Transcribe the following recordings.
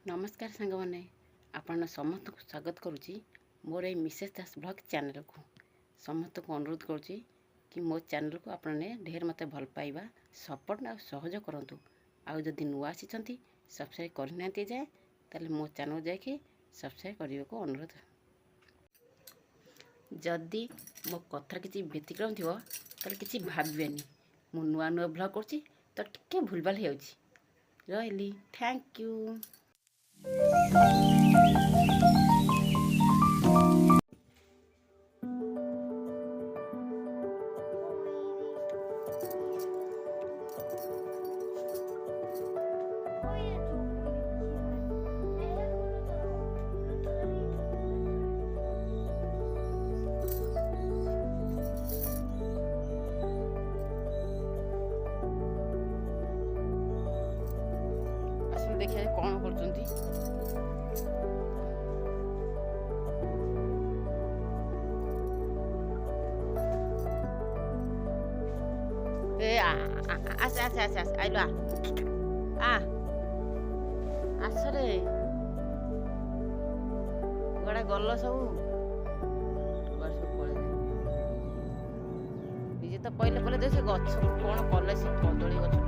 नमस्कार सांग मैंने आपण समस्त को स्वागत करुच्ची मोर ये मिसेस दास ब्लॉग चैनल को समस्त को अनुरोध करुच्ची कि मो चैनल को आपने ढेर मत भल पाइबा सपोर्ट आ सहयोग करूँ आउ जदि नुआ आसी सब्सक्राइब करना जाए ताले मो चैनल जाकि सब्सक्राइब करने को अनुरोध। जदि मो कथा किसी व्यतिक्रम थी ताले किसी भावेनि मु नुआ नुआ ब्लॉग करुच्ची तो टिके भूलभाल हो रही। Thank you. देखिए कौन करचंती ए आस आस आस आस आइलो आ आस रे गड़ा गल्ल सब निजे तो पहले पहले दे से गछ कौन कले से कदली गछटा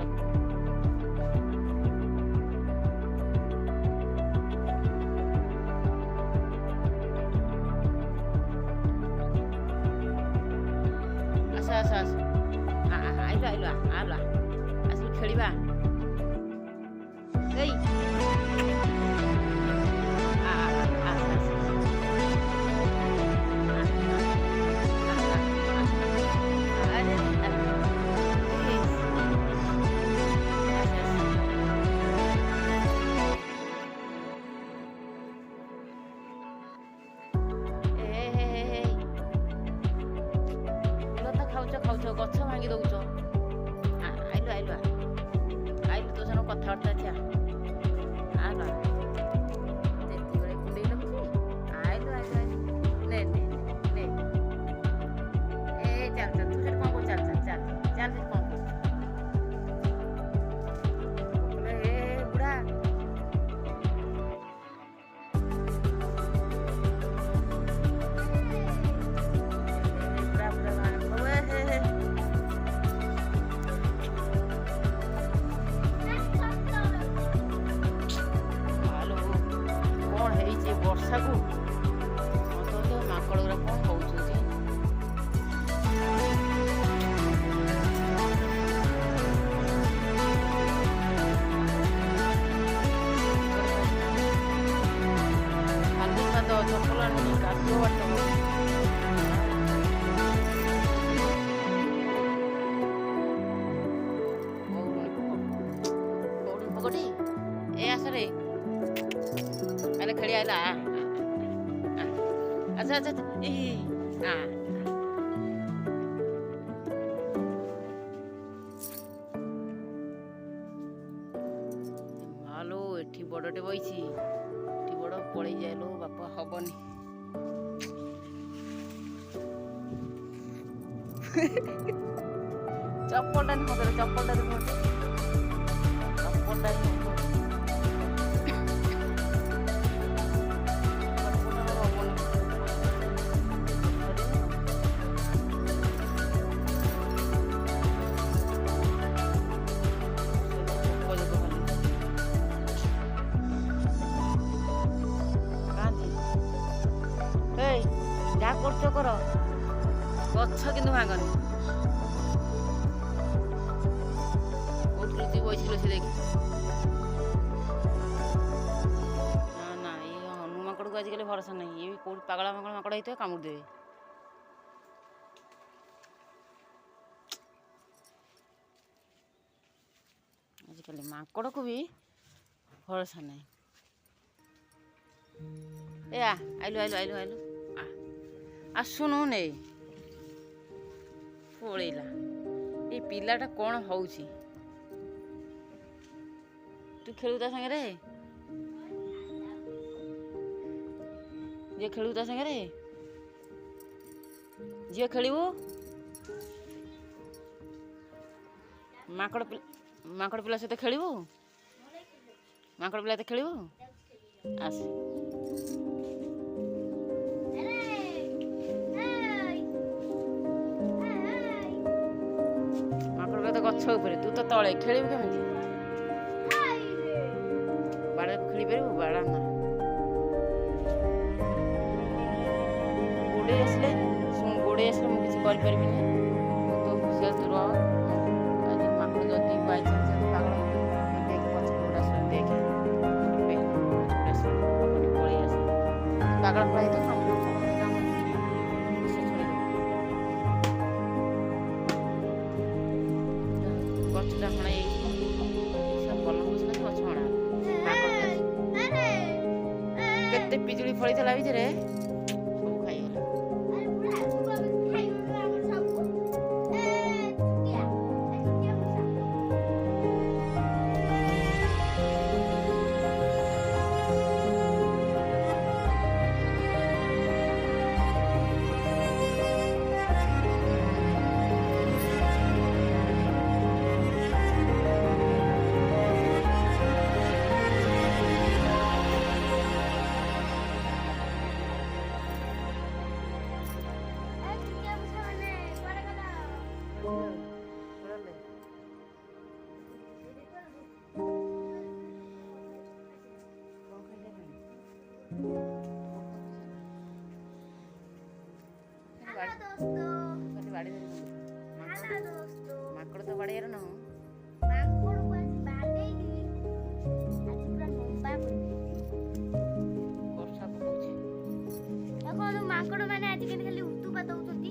आस आस आइलो आइलो आला आस खेलिबा गई खाऊ गछ भांगी दौच आइलो आइलो आइलो तो सन कथबार्ता छा आलो तेती बेले कुंडे लगुची आइलो आइलो ने ने ने ए चल चल तू से कौन को चल चल चल चल से कौन ए बुढ़ा वर्षा को माकड़ गुरा कौन हो चपल आनी कादुआ बाट पकड़ी ए आस रे अरे खड़ी आइला अच्छा अच्छा मालो एठी बड़टे बइछि एठी बड़ पड़े जाइलो बापा हबनी चप्पलटा मत चप्पलटा जा कर गछ कि भांगनी बहुत बैठिल से देख ना ये हनु माकड़ को आजिकल भरोसा नहीं ये कौट पागला माकड़ माकड़ होते कामुड़ देवे आजिकल माकड़ को भी भरोसा नहीं। ए आइलो आइलो आइलो आइलो आसुनु ने पड़ेला ये पिलाटा कौन होउची तू खेलू ता संगे जे खेलू ता संगे जे खेलू माकड़ पिला सहित खेलू माकड़ पिला खेलू ଆସେ ମାଙ୍କଡ଼ ତ ଗଛ ଉପରେ, ତୁ ତ ତଳେ ଖେଳିବୁ କେମିତି? ବାଡ଼ା ଖେଳିପାରିବୁ? ବାଡ଼ା ନା ଗୋଡ଼େଇ ଆସିଲେ ମୁଁ କିଛି କରିପାରିବିନି। ତୁ ଖୁସିରେ ତୁ ରହ। ଆଜି ମାଙ୍କଡ଼ ଯଦି ବାଇଚାନ୍ସ ପାଗଳ ଦେଖ ପଛ ଗୋଡ଼ା ଆସିଲେ ଦେଖ ପଳେଇ ଆସେ ପାଗଳ ପଳାଇ ତ ଗଛଟା ହଣା ହେଇଛି ଭଲ ବୁଝିଲା ଗଛ ହଣା କେତେ ପିଜୁଳି ଫଳିଥିଲା ଭିତରେ ସବୁ ଖାଇଗଲା। ମାଙ୍କଡ଼ ତ ବାଡ଼ିଆର ନା ବର୍ଷା ପକଉଛି। ମାଙ୍କଡ଼ ମାନେ ଆଜିକାଲି ଖାଲି ଉତ୍ତୁପାତ ହଉଛନ୍ତି।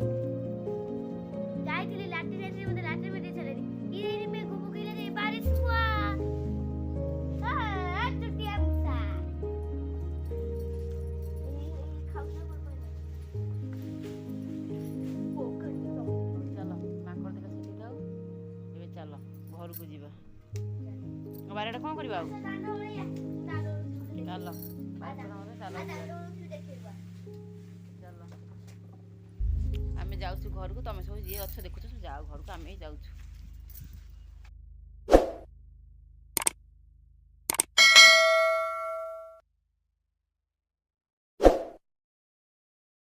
ଯାଇଥିଲି ଲାଟ୍ରିନ୍ ମତେ ଲାଟ୍ରିନ୍ ମେଡି ଛାଡ଼ିଲେନି। ଇରେ ମେଘ ପକେଇଲା ରେ ବାରିଶ ହୁଆ ଚୁଟିଆ ମୁସା ଚାଲ ମାଙ୍କଡ଼ ଦେଖା ସେଠି ଥାଉ। ଏବେ ଚାଲ ଘରକୁ ଯିବା। ବାରିଆଡ଼େ କ'ଣ କରିବା ଆଉ? ଚାଲ ଚାଲ ଆମେ ଯାଉଛୁ ଘରକୁ। ତମେ ସବୁ ଯିଏ ଅଛ ଦେଖୁଛ ସବୁ ଯାଅ ଘରକୁ, ଆମେ ଯାଉଛୁ।